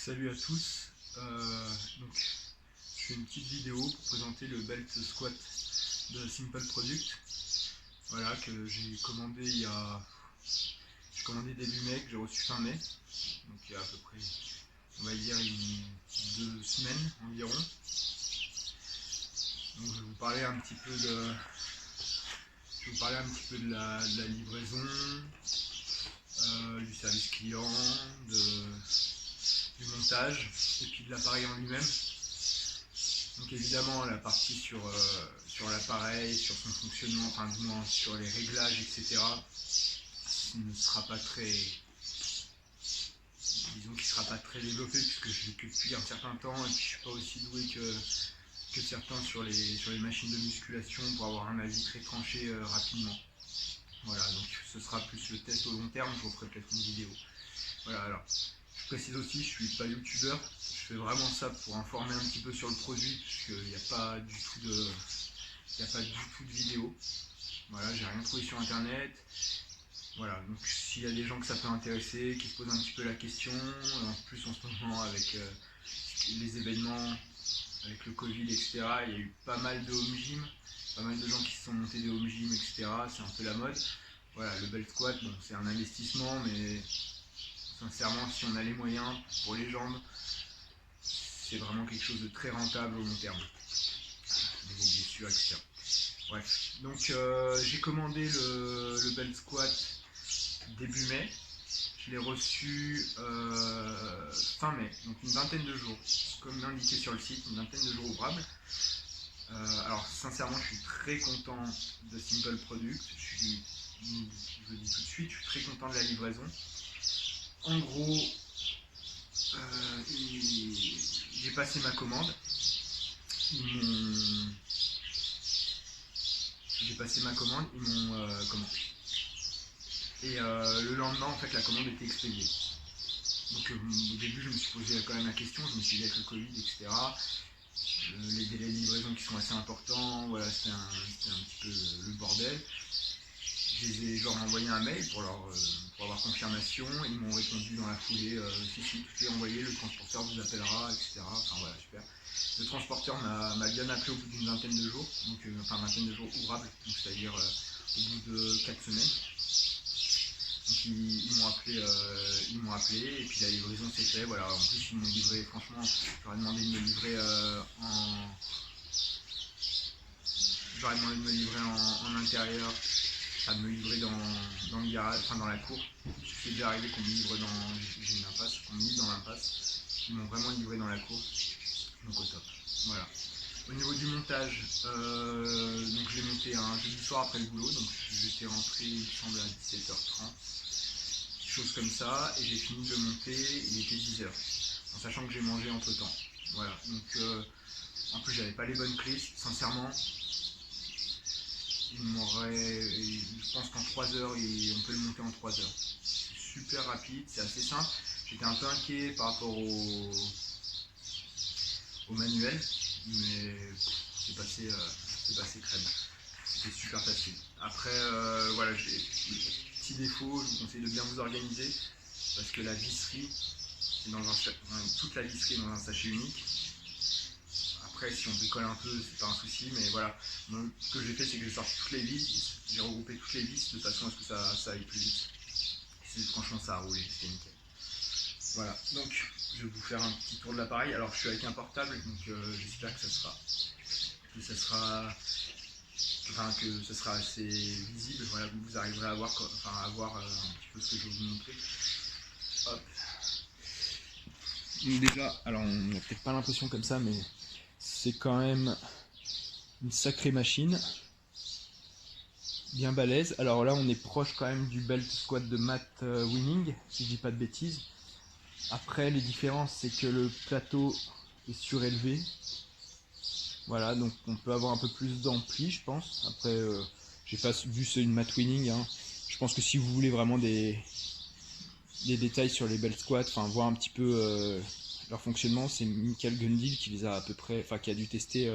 Salut à tous, donc je fais une petite vidéo pour présenter le belt squat de Simple Product, voilà, que j'ai commandé début mai, que j'ai reçu fin mai, donc il y a à peu près, on va dire, 2 semaines environ. Donc je vais vous parler un petit peu de la livraison, du service client, du montage et puis de l'appareil en lui-même. Donc évidemment la partie sur l'appareil, sur son fonctionnement, enfin du moins sur les réglages, etc. ne sera pas très, disons qu'il sera pas très développé puisque je l'ai que depuis un certain temps et puis je suis pas aussi doué que certains sur les machines de musculation pour avoir un avis très tranché rapidement. Voilà, donc ce sera plus le test au long terme, je vous ferai peut-être une vidéo. Voilà, alors je précise aussi, je suis pas youtubeur, je fais vraiment ça pour informer un petit peu sur le produit puisqu'il n'y a pas du tout de vidéo. Voilà, j'ai rien trouvé sur internet. Voilà, donc s'il y a des gens que ça peut intéresser, qui se posent un petit peu la question, en plus en ce moment avec les événements, avec le Covid, etc., il y a eu pas mal de home gym, pas mal de gens qui se sont montés des home gym, etc., c'est un peu la mode. Voilà, le belt squat, bon, c'est un investissement, mais sincèrement, si on a les moyens pour les jambes, c'est vraiment quelque chose de très rentable au long terme. Des blessures, etc. Bref, donc j'ai commandé le belt squat début mai. Je l'ai reçu fin mai, donc une vingtaine de jours, comme indiqué sur le site, une vingtaine de jours ouvrables. Alors sincèrement, je suis très content de Simple Product. Je le dis tout de suite, je suis très content de la livraison. En gros, j'ai passé ma commande. Ils m'ont et le lendemain, en fait, la commande était expédiée. Donc au début, je me suis posé quand même la question, je me suis dit avec le Covid, etc., les délais de livraison qui sont assez importants, voilà, c'était un petit peu le bordel. Je leur ai envoyé un mail pour avoir confirmation, ils m'ont répondu dans la foulée, si, tout est envoyé, le transporteur vous appellera, etc. Enfin voilà, super. Le transporteur m'a bien appelé au bout d'une vingtaine de jours, donc vingtaine de jours ouvrables, c'est-à-dire au bout de 4 semaines. Donc ils m'ont appelé et puis la livraison s'est faite. Voilà, en plus ils m'ont livré, franchement, j'aurais demandé de me livrer en intérieur, enfin de me livrer dans le garage, enfin dans la cour. C'est déjà arrivé qu'on me livre j'ai une impasse, qu'on me livre dans l'impasse. Ils m'ont vraiment livré dans la cour, donc au top. Voilà. Au niveau du montage, donc je l'ai monté un jeudi soir après le boulot, donc j'étais rentré, il me semble, à 17h30, chose comme ça, et j'ai fini de le monter, il était 10h, en sachant que j'ai mangé entre temps. Voilà, donc en plus j'avais pas les bonnes prises, sincèrement, je pense qu'en 3 heures, on peut le monter en 3 heures. C'est super rapide, c'est assez simple. J'étais un peu inquiet par rapport au manuel, mais c'est passé crème. C'était super facile. Après, voilà, j'ai petit défaut, je vous conseille de bien vous organiser parce que la visserie, toute la visserie est dans un sachet unique. Après, si on bricole un peu, c'est pas un souci, mais voilà. Donc, ce que j'ai fait, c'est que j'ai sorti toutes les vis, j'ai regroupé toutes les vis de façon à ce que ça aille plus vite. Et franchement, ça a roulé, c'était nickel. Voilà, donc je vais vous faire un petit tour de l'appareil. Alors, je suis avec un portable, donc j'espère que ça sera assez visible. Voilà, vous arriverez à voir, un petit peu ce que je vais vous montrer. Hop. Donc déjà, alors on n'a peut-être pas l'impression comme ça, mais c'est quand même une sacrée machine, bien balèze. Alors là, on est proche quand même du belt squat de Matt Winning, si je dis pas de bêtises. Après, les différences, c'est que le plateau est surélevé. Voilà, donc on peut avoir un peu plus d'ampli, je pense. Après, j'ai pas vu c'est une Matt Winning. Hein. Je pense que si vous voulez vraiment des détails sur les belt squats, enfin voir un petit peu leur fonctionnement, c'est Michael Gundil qui les a à peu près, enfin qui a dû tester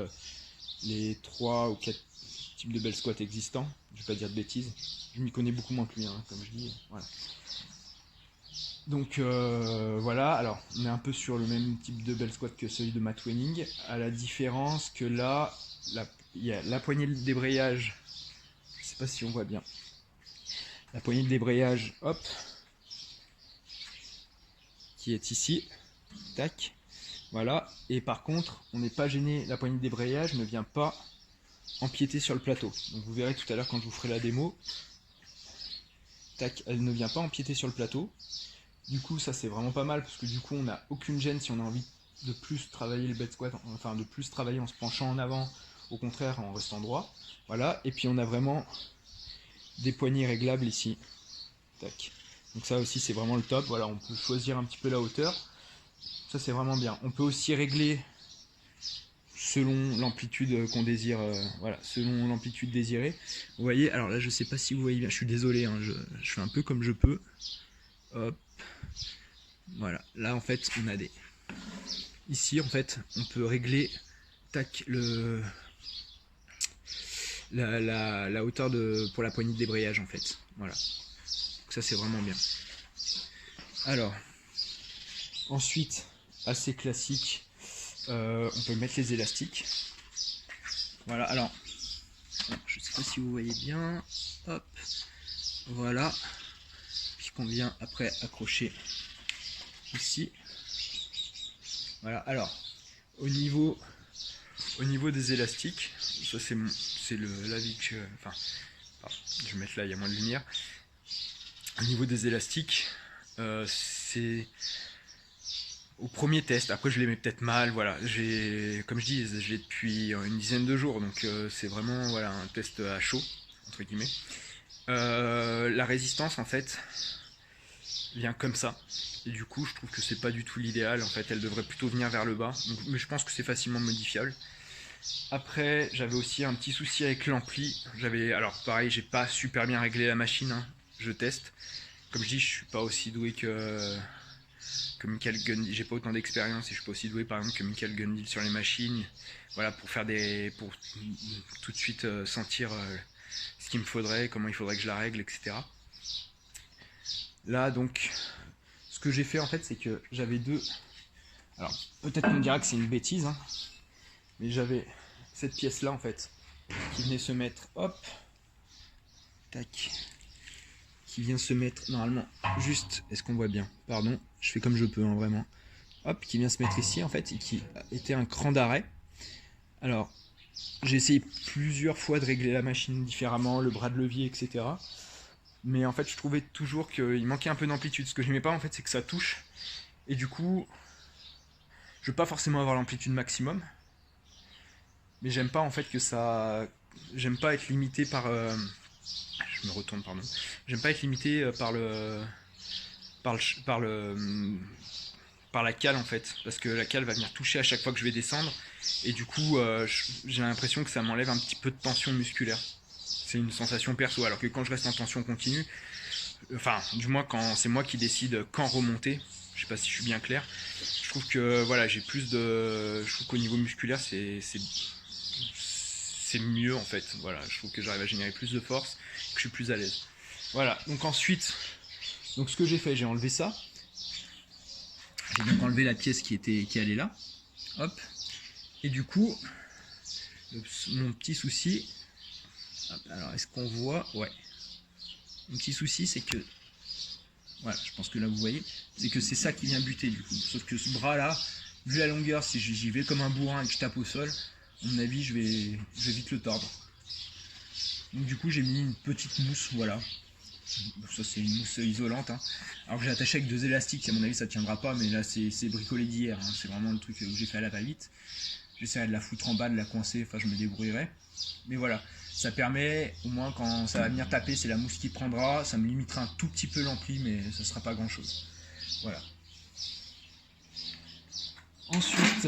les 3 ou 4 types de belt squat existants. Je vais pas dire de bêtises. Je m'y connais beaucoup moins que lui, hein, comme je dis. Voilà. Donc voilà, alors on est un peu sur le même type de bell squat que celui de Matt Wenning, à la différence que là, il y a la poignée de débrayage, je sais pas si on voit bien, la poignée de débrayage, hop, qui est ici, tac, voilà, et par contre, on n'est pas gêné, la poignée de débrayage ne vient pas empiéter sur le plateau. Donc vous verrez tout à l'heure quand je vous ferai la démo, tac, elle ne vient pas empiéter sur le plateau. Du coup, ça c'est vraiment pas mal parce que du coup, on n'a aucune gêne si on a envie de plus travailler le bed squat, enfin de plus travailler en se penchant en avant, au contraire en restant droit. Voilà, et puis on a vraiment des poignées réglables ici. Tac. Donc ça aussi c'est vraiment le top. Voilà, on peut choisir un petit peu la hauteur. Ça c'est vraiment bien. On peut aussi régler selon l'amplitude qu'on désire, voilà, selon l'amplitude désirée. Vous voyez, alors là je sais pas si vous voyez bien, je suis désolé, hein, je fais un peu comme je peux. Hop. Voilà, là en fait on a des... Ici en fait on peut régler tac, la hauteur pour la poignée de débrayage en fait. Voilà, donc ça c'est vraiment bien. Alors, ensuite, assez classique, on peut mettre les élastiques. Voilà, alors, je sais pas si vous voyez bien, hop, voilà, puis qu'on vient après accrocher ici. Voilà, alors, au niveau des élastiques, ça c'est l'avis que, enfin, je vais mettre là, il y a moins de lumière. Au niveau des élastiques, c'est au premier test, après je les mets peut-être mal, voilà, comme je dis, je l'ai depuis une dizaine de jours, donc c'est vraiment voilà, un test à chaud, entre guillemets. La résistance en fait vient comme ça, et du coup je trouve que c'est pas du tout l'idéal, en fait elle devrait plutôt venir vers le bas, donc, mais je pense que c'est facilement modifiable. Après j'avais aussi un petit souci avec l'ampli, alors pareil, j'ai pas super bien réglé la machine, hein, je teste, comme je dis je suis pas aussi doué que Michael Gundil, j'ai pas autant d'expérience et je suis pas aussi doué par exemple que Michael Gundil sur les machines, voilà, pour tout de suite sentir ce qu'il me faudrait, comment il faudrait que je la règle, etc. Là donc, ce que j'ai fait en fait, c'est que j'avais alors peut-être qu'on me dira que c'est une bêtise, hein, mais j'avais cette pièce là en fait, qui venait se mettre, hop, tac, qui vient se mettre normalement juste, est-ce qu'on voit bien? Pardon, je fais comme je peux, hein, vraiment. Hop, qui vient se mettre ici en fait, et qui était un cran d'arrêt. Alors, j'ai essayé plusieurs fois de régler la machine différemment, le bras de levier, etc. Mais en fait, je trouvais toujours qu'il manquait un peu d'amplitude. Ce que j'aimais pas en fait, c'est que ça touche. Et du coup, je veux pas forcément avoir l'amplitude maximum. Mais j'aime pas en fait que ça... J'aime pas être limité par... Je me retourne, pardon. J'aime pas être limité par la cale en fait, parce que la cale va venir toucher à chaque fois que je vais descendre, et du coup j'ai l'impression que ça m'enlève un petit peu de tension musculaire. C'est une sensation perso, alors que quand je reste en tension continue, enfin du moins quand c'est moi qui décide quand remonter, je sais pas si je suis bien clair, je trouve que voilà, je trouve qu'au niveau musculaire c'est mieux en fait, voilà, je trouve que j'arrive à générer plus de force, que je suis plus à l'aise. Voilà, donc ensuite, donc ce que j'ai fait, j'ai enlevé ça. J'ai donc enlevé la pièce qui allait là. Hop. Et du coup, mon petit souci. Hop, alors, est-ce qu'on voit? Ouais. Mon petit souci, c'est que. Voilà, je pense que là vous voyez. C'est que c'est ça qui vient buter du coup. Sauf que ce bras-là, vu la longueur, si j'y vais comme un bourrin et que je tape au sol, à mon avis, je vais vite le tordre. Donc du coup, j'ai mis une petite mousse, voilà. Ça c'est une mousse isolante, hein. Alors que j'ai attaché avec 2 élastiques, à mon avis ça tiendra pas, mais là c'est bricolé d'hier, hein. C'est vraiment le truc que j'ai fait à la va-vite. J'essaierai de la foutre en bas, de la coincer, enfin je me débrouillerai. Mais voilà, ça permet, au moins quand ça va venir taper, c'est la mousse qui prendra, ça me limitera un tout petit peu l'ampli, mais ça sera pas grand chose. Voilà. Ensuite,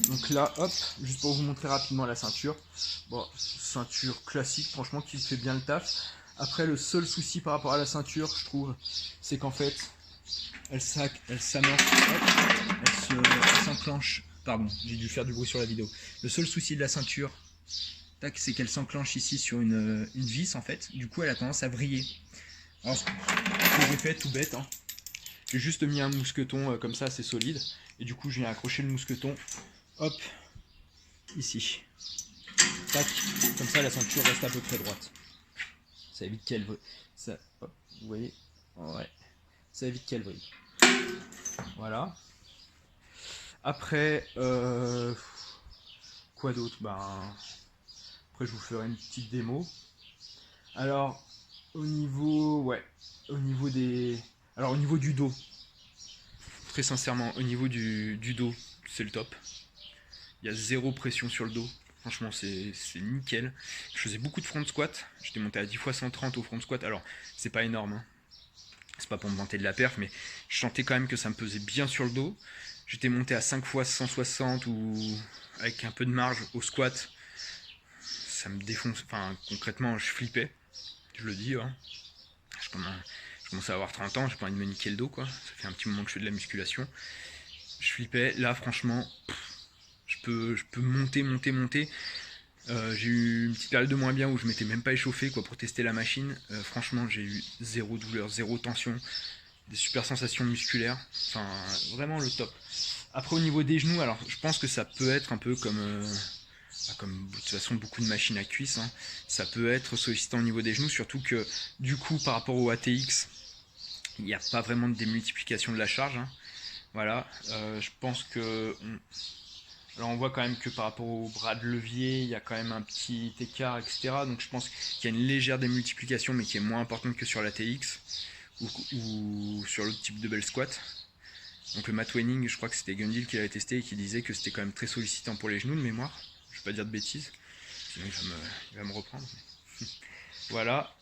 donc là, hop, juste pour vous montrer rapidement la ceinture. Bon, ceinture classique, franchement, qui fait bien le taf. Après, le seul souci par rapport à la ceinture, je trouve, c'est qu'en fait, elle s'amorce, elle s'enclenche. Pardon, j'ai dû faire du bruit sur la vidéo. Le seul souci de la ceinture, c'est qu'elle s'enclenche ici sur une vis, en fait. Du coup, elle a tendance à vriller. Alors, ce que j'ai fait, tout bête, hein, j'ai juste mis un mousqueton comme ça, assez solide. Et du coup, je viens accrocher le mousqueton, hop, ici. Tac, comme ça, la ceinture reste à peu près droite. Ça évite qu'elle... Ça, hop, vous voyez? Ouais, ça évite qu'elle brille. Voilà. Après, quoi d'autre? Après, je vous ferai une petite démo. Alors, au niveau des... Alors, au niveau du dos, très sincèrement, au niveau du dos, c'est le top. Il y a zéro pression sur le dos. Franchement, c'est nickel. Je faisais beaucoup de front squat. J'étais monté à 10 x 130 au front squat. Alors, c'est pas énorme, hein. C'est pas pour me vanter de la perf, mais je sentais quand même que ça me pesait bien sur le dos. J'étais monté à 5 x 160 ou avec un peu de marge au squat. Ça me défonce. Enfin, concrètement, je flippais. Je le dis, hein. Je commence à avoir 30 ans, j'ai pas envie de me niquer le dos, quoi. Ça fait un petit moment que je fais de la musculation. Je flippais. Là, franchement, je peux monter. J'ai eu une petite période de moins bien où je m'étais même pas échauffé, quoi, pour tester la machine. Franchement, j'ai eu zéro douleur, zéro tension, des super sensations musculaires. Enfin, vraiment le top. Après, au niveau des genoux, alors je pense que ça peut être un peu comme de toute façon beaucoup de machines à cuisse, hein. Ça peut être sollicitant au niveau des genoux, surtout que du coup, par rapport au ATX, il n'y a pas vraiment de démultiplication de la charge, hein. Voilà, je pense que... Alors on voit quand même que par rapport au bras de levier, il y a quand même un petit écart, etc. Donc je pense qu'il y a une légère démultiplication, mais qui est moins importante que sur la TX ou sur l'autre type de bell squat. Donc le mat winning, je crois que c'était Gundil qui l'avait testé et qui disait que c'était quand même très sollicitant pour les genoux de mémoire. Je ne vais pas dire de bêtises, sinon il va me reprendre. Voilà.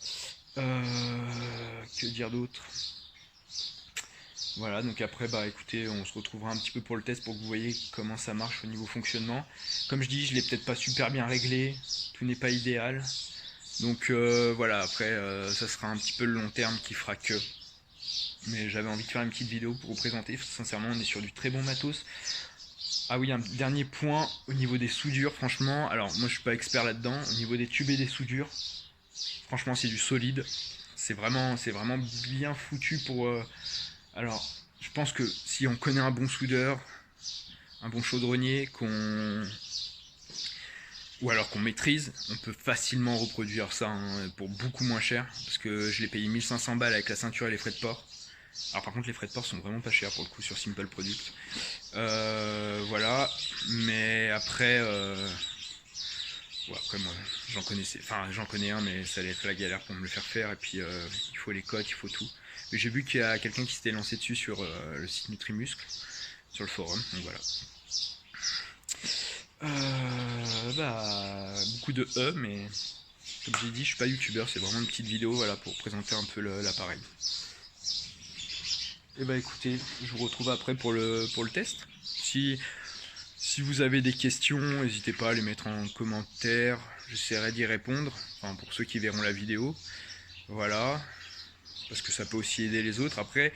Que dire d'autre? Voilà, donc après, écoutez, on se retrouvera un petit peu pour le test pour que vous voyez comment ça marche au niveau fonctionnement. Comme je dis, je l'ai peut-être pas super bien réglé, tout n'est pas idéal. Donc voilà, après, ça sera un petit peu le long terme qui fera que. Mais j'avais envie de faire une petite vidéo pour vous présenter. Sincèrement, on est sur du très bon matos. Ah oui, un dernier point au niveau des soudures, franchement. Alors, moi, je suis pas expert là-dedans. Au niveau des tubes et des soudures, franchement, c'est du solide. C'est vraiment bien foutu pour... Alors, je pense que si on connaît un bon soudeur, un bon chaudronnier, ou alors qu'on maîtrise, on peut facilement reproduire ça, hein, pour beaucoup moins cher. Parce que je l'ai payé 1500 balles avec la ceinture et les frais de port. Alors par contre, les frais de port sont vraiment pas chers pour le coup sur Simple Product. Voilà, mais après... après moi, j'en connais un, mais ça allait être la galère pour me le faire. Et puis il faut les cotes, il faut tout. Mais j'ai vu qu'il y a quelqu'un qui s'était lancé dessus sur le site Nutrimuscle, sur le forum, donc voilà. Beaucoup de mais comme j'ai dit, je suis pas youtubeur, c'est vraiment une petite vidéo, voilà, pour présenter un peu l'appareil. Et écoutez, je vous retrouve après pour le test. Si vous avez des questions, n'hésitez pas à les mettre en commentaire, j'essaierai d'y répondre, enfin pour ceux qui verront la vidéo. Voilà. Parce que ça peut aussi aider les autres. Après,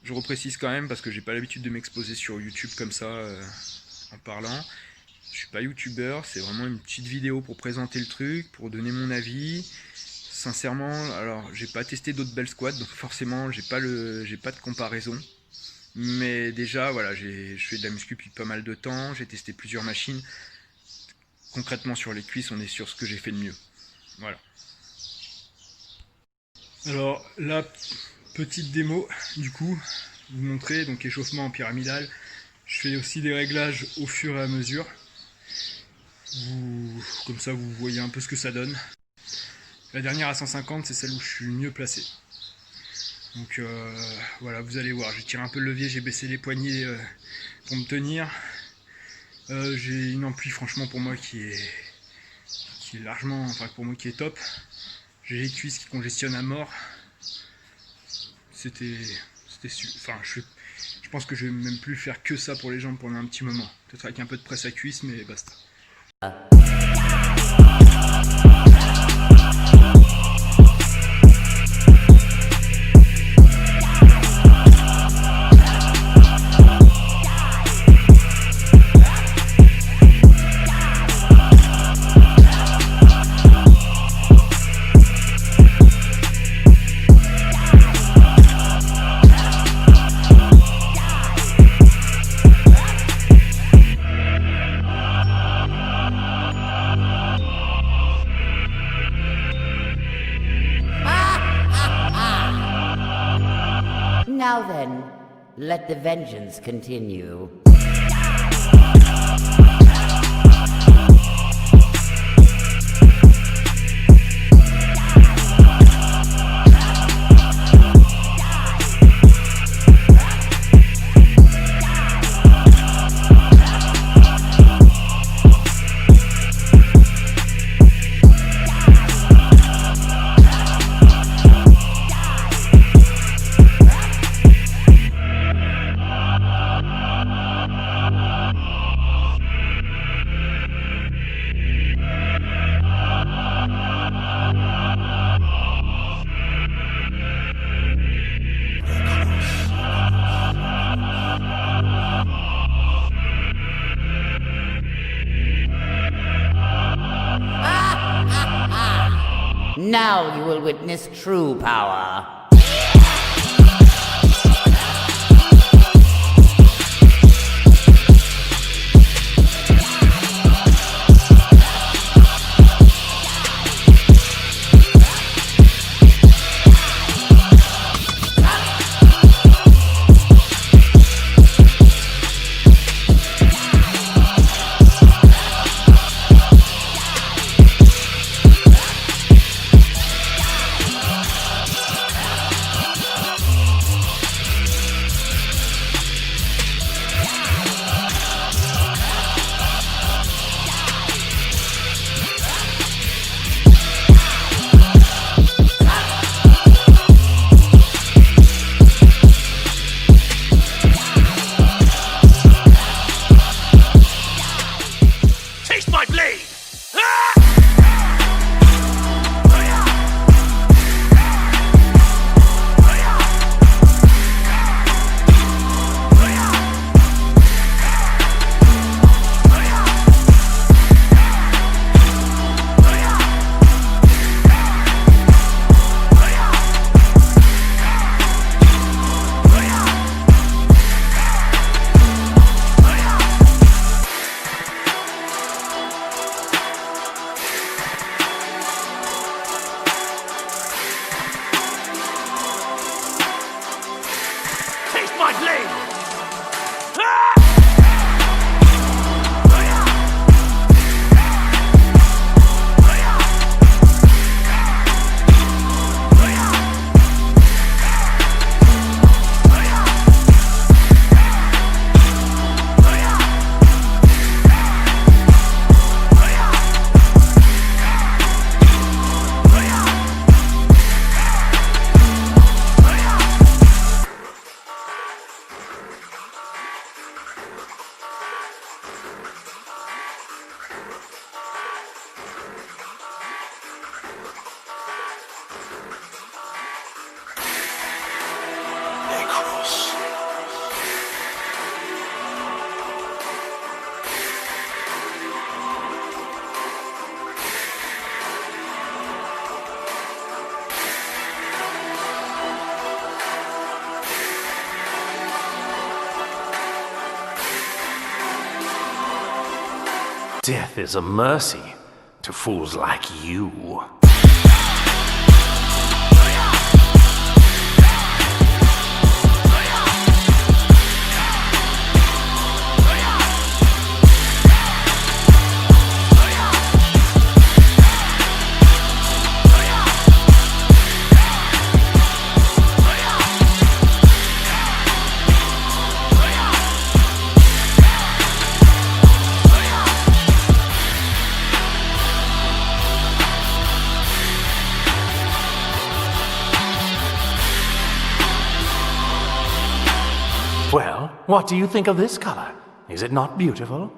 je reprécise quand même, parce que j'ai pas l'habitude de m'exposer sur YouTube comme ça, en parlant. Je suis pas youtubeur, c'est vraiment une petite vidéo pour présenter le truc, pour donner mon avis. Sincèrement, alors j'ai pas testé d'autres bell squats, donc forcément j'ai pas de comparaison. Mais déjà, voilà, je fais de la muscu depuis pas mal de temps, j'ai testé plusieurs machines. Concrètement sur les cuisses, on est sur ce que j'ai fait de mieux. Voilà. Alors la petite démo, du coup, vous montrer, donc échauffement en pyramidal. Je fais aussi des réglages au fur et à mesure. Comme ça vous voyez un peu ce que ça donne. La dernière à 150, c'est celle où je suis le mieux placé. Donc voilà, vous allez voir, j'ai tiré un peu le levier, j'ai baissé les poignets pour me tenir. J'ai une ampli franchement pour moi qui est largement, enfin pour moi qui est top. J'ai les cuisses qui congestionnent à mort. Enfin, je pense que je vais même plus faire que ça pour les jambes pendant un petit moment. Peut-être avec un peu de presse à cuisse, mais basta. then, let the vengeance continue. Now you will witness true power. Death is a mercy to fools like you. Well, what do you think of this color? Is it not beautiful?